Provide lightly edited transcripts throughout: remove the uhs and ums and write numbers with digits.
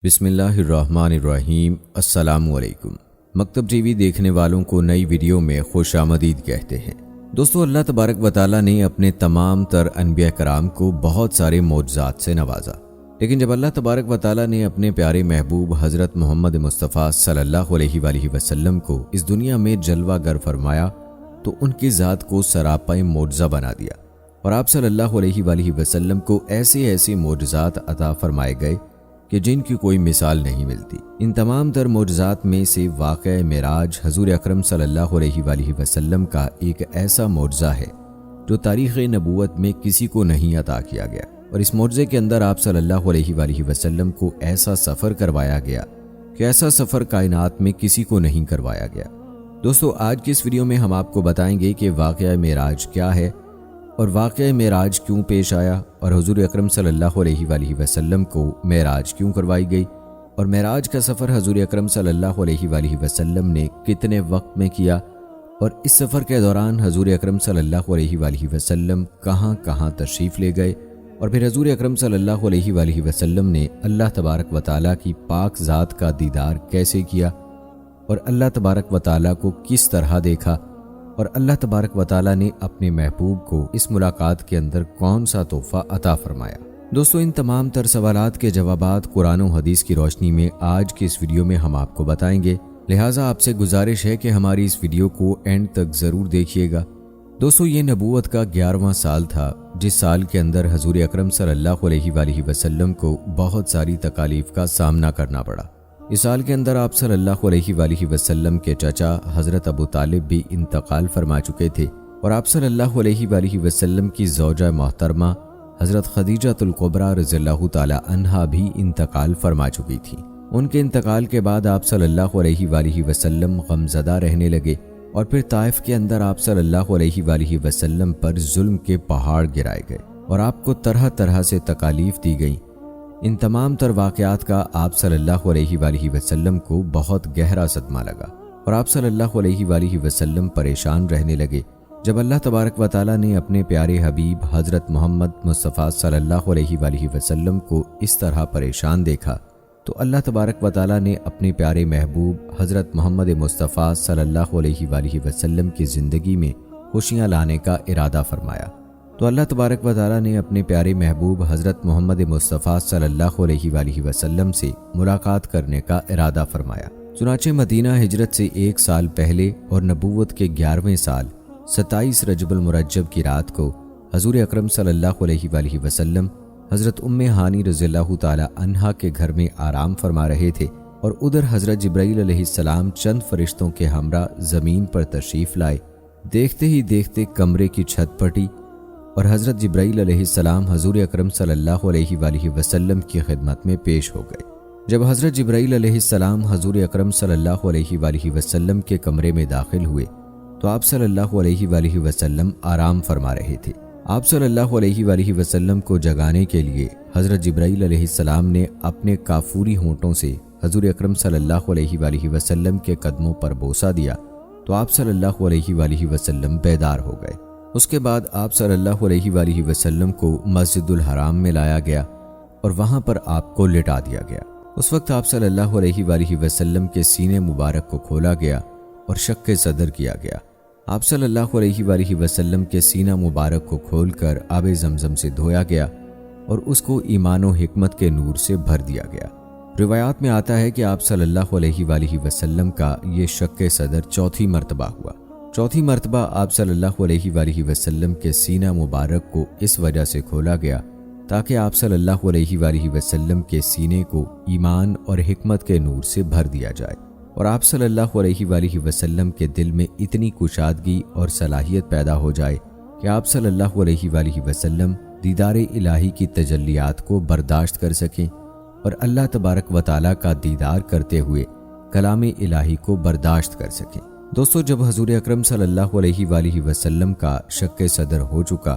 بسم اللہ الرحمن الرحیم۔ السلام علیکم۔ مکتب ٹی وی دیکھنے والوں کو نئی ویڈیو میں خوش آمدید کہتے ہیں۔ دوستو، اللہ تبارک و تعالی نے اپنے تمام تر انبیاء کرام کو بہت سارے معجزات سے نوازا، لیکن جب اللہ تبارک و تعالی نے اپنے پیارے محبوب حضرت محمد مصطفیٰ صلی اللہ علیہ وآلہ وسلم کو اس دنیا میں جلوہ گر فرمایا تو ان کی ذات کو سراپا معجزہ بنا دیا، اور آپ صلی اللہ علیہ وآلہ وسلم کو ایسے معجزات عطا فرمائے گئے کہ جن کی کوئی مثال نہیں ملتی۔ ان تمام تر معجزات میں سے واقعہ معراج حضور اکرم صلی اللہ علیہ وآلہ وسلم کا ایک ایسا معجزہ ہے جو تاریخ نبوت میں کسی کو نہیں عطا کیا گیا، اور اس معجزے کے اندر آپ صلی اللہ علیہ وآلہ وسلم کو ایسا سفر کروایا گیا کہ ایسا سفر کائنات میں کسی کو نہیں کروایا گیا۔ دوستو، آج کی اس ویڈیو میں ہم آپ کو بتائیں گے کہ واقعہ معراج کیا ہے، اور واقعہ معراج کیوں پیش آیا، اور حضور اکرم صلی اللہ علیہ وآلہ وسلم کو معراج کیوں کروائی گئی، اور معراج کا سفر حضور اکرم صلی اللہ علیہ وآلہ وسلم نے کتنے وقت میں کیا، اور اس سفر کے دوران حضور اکرم صلی اللہ علیہ وآلہ وسلم کہاں کہاں تشریف لے گئے، اور پھر حضور اکرم صلی اللہ علیہ وآلہ وسلم نے اللہ تبارک و تعالیٰ کی پاک ذات کا دیدار کیسے کیا، اور اللہ تبارک و تعالیٰ کو کس طرح دیکھا، اور اللہ تبارک و تعالیٰ نے اپنے محبوب کو اس ملاقات کے اندر کون سا تحفہ عطا فرمایا۔ دوستو، ان تمام تر سوالات کے جوابات قرآن و حدیث کی روشنی میں آج کی اس ویڈیو میں ہم آپ کو بتائیں گے، لہٰذا آپ سے گزارش ہے کہ ہماری اس ویڈیو کو اینڈ تک ضرور دیکھیے گا۔ دوستو، یہ نبوت کا 11واں سال تھا، جس سال کے اندر حضور اکرم صلی اللہ علیہ وآلہ وسلم کو بہت ساری تکالیف کا سامنا کرنا پڑا۔ اس سال کے اندر آپ صلی اللہ علیہ وآلہ وسلم کے چچا حضرت ابو طالب بھی انتقال فرما چکے تھے، اور آپ صلی اللہ علیہ وآلہ وسلم کی زوجہ محترمہ حضرت خدیجہ الکبریٰ رضی اللہ تعالی عنہا بھی انتقال فرما چکی تھی۔ ان کے انتقال کے بعد آپ صلی اللہ علیہ وآلہ وسلم غمزدہ رہنے لگے، اور پھر طائف کے اندر آپ صلی اللہ علیہ وآلہ وسلم پر ظلم کے پہاڑ گرائے گئے، اور آپ کو طرح طرح سے تکالیف دی گئیں۔ ان تمام تر واقعات کا آپ صلی اللہ علیہ وآلہ وسلم کو بہت گہرا صدمہ لگا، اور آپ صلی اللہ علیہ وآلہ وسلم پریشان رہنے لگے۔ جب اللہ تبارک و تعالیٰ نے اپنے پیارے حبیب حضرت محمد مصطفیٰ صلی اللہ علیہ وآلہ وسلم کو اس طرح پریشان دیکھا تو اللہ تبارک و تعالیٰ نے اپنے پیارے محبوب حضرت محمد مصطفیٰ صلی اللہ علیہ وآلہ وسلم کی زندگی میں خوشیاں لانے کا ارادہ فرمایا۔ تو اللہ تبارک و تعالیٰ نے اپنے پیارے محبوب حضرت محمد مصطفیٰ صلی اللہ علیہ وآلہ وسلم سے ملاقات کرنے کا ارادہ فرمایا۔ چنانچہ مدینہ ہجرت سے 1 سال پہلے اور نبوت کے 11ویں سال 27 رجب المرجب کی رات کو حضور اکرم صلی اللہ علیہ وآلہ وسلم حضرت ام ہانی رضی اللہ تعالی عنہا کے گھر میں آرام فرما رہے تھے، اور ادھر حضرت جبرائیل علیہ السلام چند فرشتوں کے ہمراہ زمین پر تشریف لائے۔ دیکھتے ہی دیکھتے کمرے کی چھت پھٹی، اور حضرت جبرائیل علیہ السلام حضور اکرم صلی اللہ علیہ وآلہ وسلم کی خدمت میں پیش ہو گئے۔ جب حضرت جبرائیل علیہ السلام حضور اکرم صلی اللہ علیہ وآلہ وسلم کے کمرے میں داخل ہوئے تو آپ صلی اللہ علیہ وآلہ وسلم آرام فرما رہے تھے۔ آپ صلی اللہ علیہ وآلہ وسلم کو جگانے کے لیے حضرت جبرائیل علیہ السلام نے اپنے کافوری ہونٹوں سے حضور اکرم صلی اللہ علیہ وآلہ وسلم کے قدموں پر بوسہ دیا تو آپ صلی اللہ علیہ وآلہ وسلم بیدار ہو گئے۔ اس کے بعد آپ صلی اللہ علیہ وآلہ وسلم کو مسجد الحرام میں لایا گیا، اور وہاں پر آپ کو لٹا دیا گیا۔ اس وقت آپ صلی اللہ علیہ وآلہ وسلم کے سینے مبارک کو کھولا گیا اور شق صدر کیا گیا۔ آپ صلی اللہ علیہ وآلہ وسلم کے سینہ مبارک کو کھول کر آب زمزم سے دھویا گیا، اور اس کو ایمان و حکمت کے نور سے بھر دیا گیا۔ روایات میں آتا ہے کہ آپ صلی اللہ علیہ وآلہ وسلم کا یہ شق صدر 4تھی مرتبہ ہوا۔ 4تھی مرتبہ آپ صلی اللہ علیہ وآلہ وسلم کے سینہ مبارک کو اس وجہ سے کھولا گیا تاکہ آپ صلی اللہ علیہ وآلہ وسلم کے سینے کو ایمان اور حکمت کے نور سے بھر دیا جائے، اور آپ صلی اللہ علیہ وآلہ وسلم کے دل میں اتنی کشادگی اور صلاحیت پیدا ہو جائے کہ آپ صلی اللہ علیہ وآلہ وسلم دیدار الہی کی تجلیات کو برداشت کر سکیں، اور اللہ تبارک و تعالیٰ کا دیدار کرتے ہوئے کلام الہی کو برداشت کر سکیں۔ دوستو، جب حضور اکرم صلی اللہ علیہ وآلہ وسلم کا شق صدر ہو چکا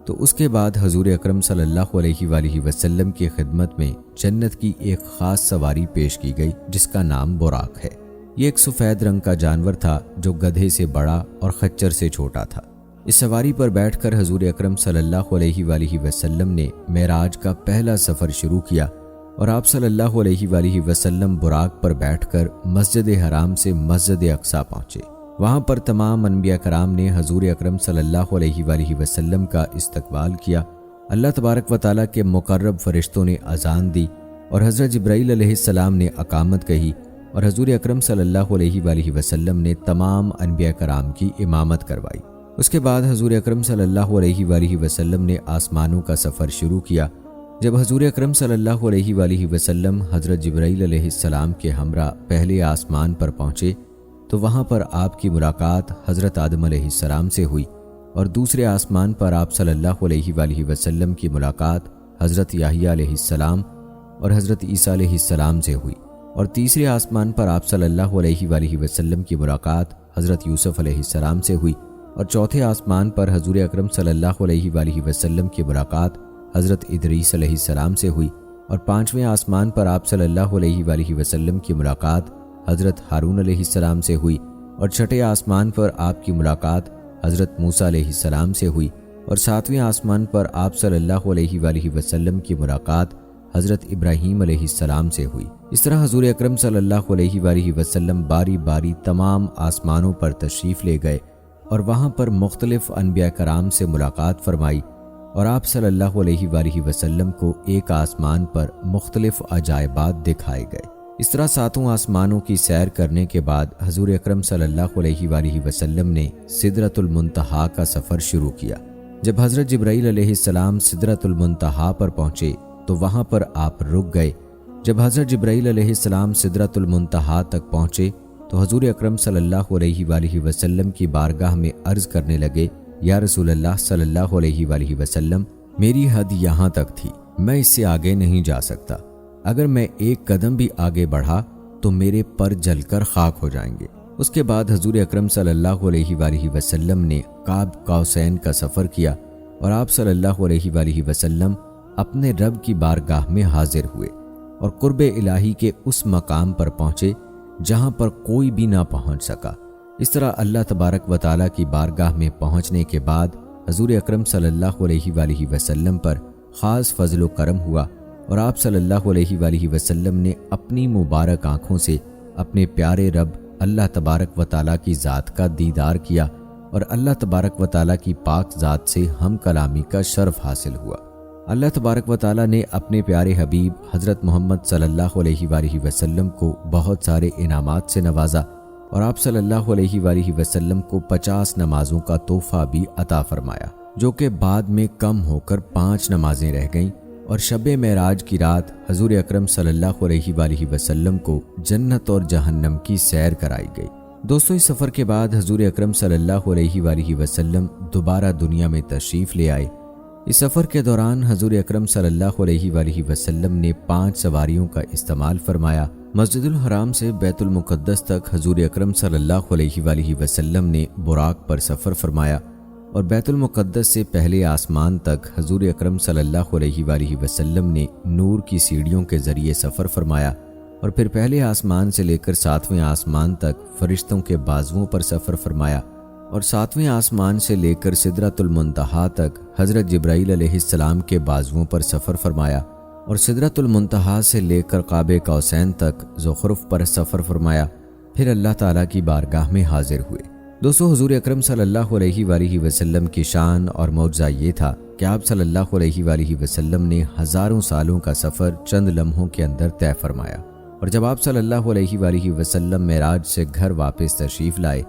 تو اس کے بعد حضور اکرم صلی اللہ علیہ وآلہ وسلم کی خدمت میں جنت کی ایک خاص سواری پیش کی گئی جس کا نام براق ہے۔ یہ ایک سفید رنگ کا جانور تھا جو گدھے سے بڑا اور خچر سے چھوٹا تھا۔ اس سواری پر بیٹھ کر حضور اکرم صلی اللہ علیہ وآلہ وسلم نے معراج کا پہلا سفر شروع کیا، اور آپ صلی اللہ علیہ وآلہ وسلم براق پر بیٹھ کر مسجد حرام سے مسجد اقصی پہنچے۔ وہاں پر تمام انبیاء کرام نے حضور اکرم صلی اللہ علیہ وآلہ وسلم کا استقبال کیا۔ اللہ تبارک و تعالیٰ کے مقرب فرشتوں نے اذان دی اور حضرت جبرائیل علیہ السلام نے اقامت کہی اور حضور اکرم صلی اللہ علیہ وآلہ وسلم نے تمام انبیاء کرام کی امامت کروائی۔ اس کے بعد حضور اکرم صلی اللہ علیہ وآلہ وسلم نے آسمانوں کا سفر شروع کیا۔ جب حضور اکرم صلی اللہ علیہ وآلہ وسلم حضرت جبرائیل علیہ السلام کے ہمراہ پہلے آسمان پر پہنچے تو وہاں پر آپ کی ملاقات حضرت آدم علیہ السلام سے ہوئی، اور دوسرے آسمان پر آپ صلی اللہ علیہ وآلہ وسلم کی ملاقات حضرت یحییٰ علیہ السلام اور حضرت عیسیٰ علیہ السلام سے ہوئی، اور تیسرے آسمان پر آپ صلی اللہ علیہ وآلہ وسلم کی ملاقات حضرت یوسف علیہ السلام سے ہوئی، اور چوتھے آسمان پر حضور اکرم صلی اللہ علیہ وآلہ وسلم کی ملاقات حضرت ادریس علیہ السلام سے ہوئی، اور پانچویں آسمان پر آپ صلی اللہ علیہ وآلہ وسلم کی ملاقات حضرت ہارون علیہ السلام سے ہوئی، اور چھٹے آسمان پر آپ کی ملاقات حضرت موسیٰ علیہ السلام سے ہوئی، اور ساتویں آسمان پر آپ صلی اللہ علیہ وآلہ وسلم کی ملاقات حضرت ابراہیم علیہ السلام سے ہوئی۔ اس طرح حضور اکرم صلی اللہ علیہ وآلہ وسلم باری باری تمام آسمانوں پر تشریف لے گئے اور وہاں پر مختلف انبیاء کرام سے ملاقات فرمائی، اور آپ صلی اللہ علیہ وآلہ وسلم کو ایک آسمان پر مختلف عجائبات دکھائے گئے۔ اس طرح ساتوں آسمانوں کی سیر کرنے کے بعد حضور اکرم صلی اللہ علیہ وآلہ وسلم نے سدرۃ المنتہا کا سفر شروع کیا۔ جب حضرت جبرائیل علیہ السلام سدرۃ المنتہا پر پہنچے تو وہاں پر آپ رک گئے۔ جب حضرت جبرائیل علیہ السلام سدرۃ المنتہا تک پہنچے تو حضور اکرم صلی اللہ علیہ وآلہ وسلم کی بارگاہ میں عرض کرنے لگے، یا رسول اللہ صلی اللہ علیہ وآلہ وسلم، میری حد یہاں تک تھی، میں اس سے آگے نہیں جا سکتا، اگر میں ایک قدم بھی آگے بڑھا تو میرے پر جل کر خاک ہو جائیں گے۔ اس کے بعد حضور اکرم صلی اللہ علیہ وآلہ وسلم نے قاب قوسین کا سفر کیا اور آپ صلی اللہ علیہ وآلہ وسلم اپنے رب کی بارگاہ میں حاضر ہوئے اور قرب الہی کے اس مقام پر پہنچے جہاں پر کوئی بھی نہ پہنچ سکا۔ اس طرح اللہ تبارک و تعالیٰ کی بارگاہ میں پہنچنے کے بعد حضور اکرم صلی اللہ علیہ وآلہ وسلم پر خاص فضل و کرم ہوا اور آپ صلی اللہ علیہ وآلہ وسلم نے اپنی مبارک آنکھوں سے اپنے پیارے رب اللہ تبارک و تعالیٰ کی ذات کا دیدار کیا اور اللہ تبارک و تعالیٰ کی پاک ذات سے ہم کلامی کا شرف حاصل ہوا۔ اللہ تبارک و تعالیٰ نے اپنے پیارے حبیب حضرت محمد صلی اللہ علیہ وآلہ وسلم کو بہت سارے انعامات سے نوازا اور آپ صلی اللہ علیہ وآلہ وسلم کو 50 نمازوں کا تحفہ بھی عطا فرمایا، جو کہ بعد میں کم ہو کر 5 نمازیں رہ گئیں، اور شب معراج کی رات حضور اکرم صلی اللہ علیہ وآلہ وسلم کو جنت اور جہنم کی سیر کرائی گئی۔ دوستو، اس سفر کے بعد حضور اکرم صلی اللہ علیہ وآلہ وسلم دوبارہ دنیا میں تشریف لے آئے۔ اس سفر کے دوران حضور اکرم صلی اللہ علیہ وآلہ وسلم نے 5 سواریوں کا استعمال فرمایا۔ مسجد الحرام سے بیت المقدس تک حضور اکرم صلی اللہ علیہ وآلہ وسلم نے براق پر سفر فرمایا، اور بیت المقدس سے پہلے آسمان تک حضور اکرم صلی اللہ علیہ وآلہ وسلم نے نور کی سیڑھیوں کے ذریعے سفر فرمایا، اور پھر پہلے آسمان سے لے کر 7ویں آسمان تک فرشتوں کے بازوؤں پر سفر فرمایا، اور 7ویں آسمان سے لے کر سدرۃ المنتہا تک حضرت جبرائیل علیہ السلام کے بازوؤں پر سفر فرمایا، اور سدرۃ المنتہا سے لے کر قاب قوسین تک زخرف پر سفر فرمایا، پھر اللہ تعالیٰ کی بارگاہ میں حاضر ہوئے۔ دوستو، حضور اکرم صلی اللہ علیہ وآلہ وسلم کی شان اور معجزہ یہ تھا کہ آپ صلی اللہ علیہ وآلہ وسلم نے ہزاروں سالوں کا سفر چند لمحوں کے اندر طے فرمایا، اور جب آپ صلی اللہ علیہ وآلہ وسلم معراج سے گھر واپس تشریف لائے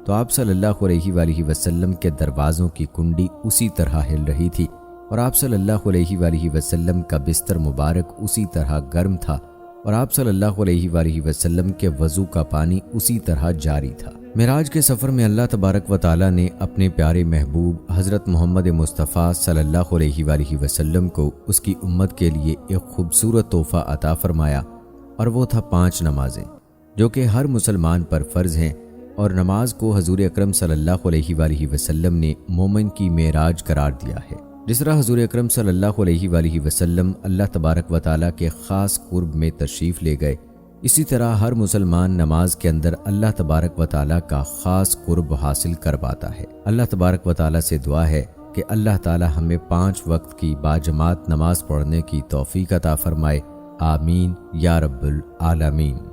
تو آپ صلی اللہ علیہ وآلہ وسلم کے دروازوں کی کنڈی اسی طرح ہل رہی تھی، اور آپ صلی اللہ علیہ وآلہ وسلم کا بستر مبارک اسی طرح گرم تھا، اور آپ صلی اللہ علیہ وآلہ وسلم کے وضو کا پانی اسی طرح جاری تھا۔ معراج کے سفر میں اللہ تبارک و تعالیٰ نے اپنے پیارے محبوب حضرت محمد مصطفیٰ صلی اللہ علیہ وآلہ وسلم کو اس کی امت کے لیے ایک خوبصورت تحفہ عطا فرمایا، اور وہ تھا 5 نمازیں جو کہ ہر مسلمان پر فرض ہیں، اور نماز کو حضور اکرم صلی اللہ علیہ وآلہ وسلم نے مومن کی معراج قرار دیا ہے۔ جس طرح حضور اکرم صلی اللہ علیہ وآلہ وسلم اللہ تبارک و تعالیٰ کے خاص قرب میں تشریف لے گئے، اسی طرح ہر مسلمان نماز کے اندر اللہ تبارک و تعالیٰ کا خاص قرب حاصل کر پاتا ہے۔ اللہ تبارک و تعالیٰ سے دعا ہے کہ اللہ تعالیٰ ہمیں 5 وقت کی باجماعت نماز پڑھنے کی توفیق عطا فرمائے، آمین یا رب العالمین۔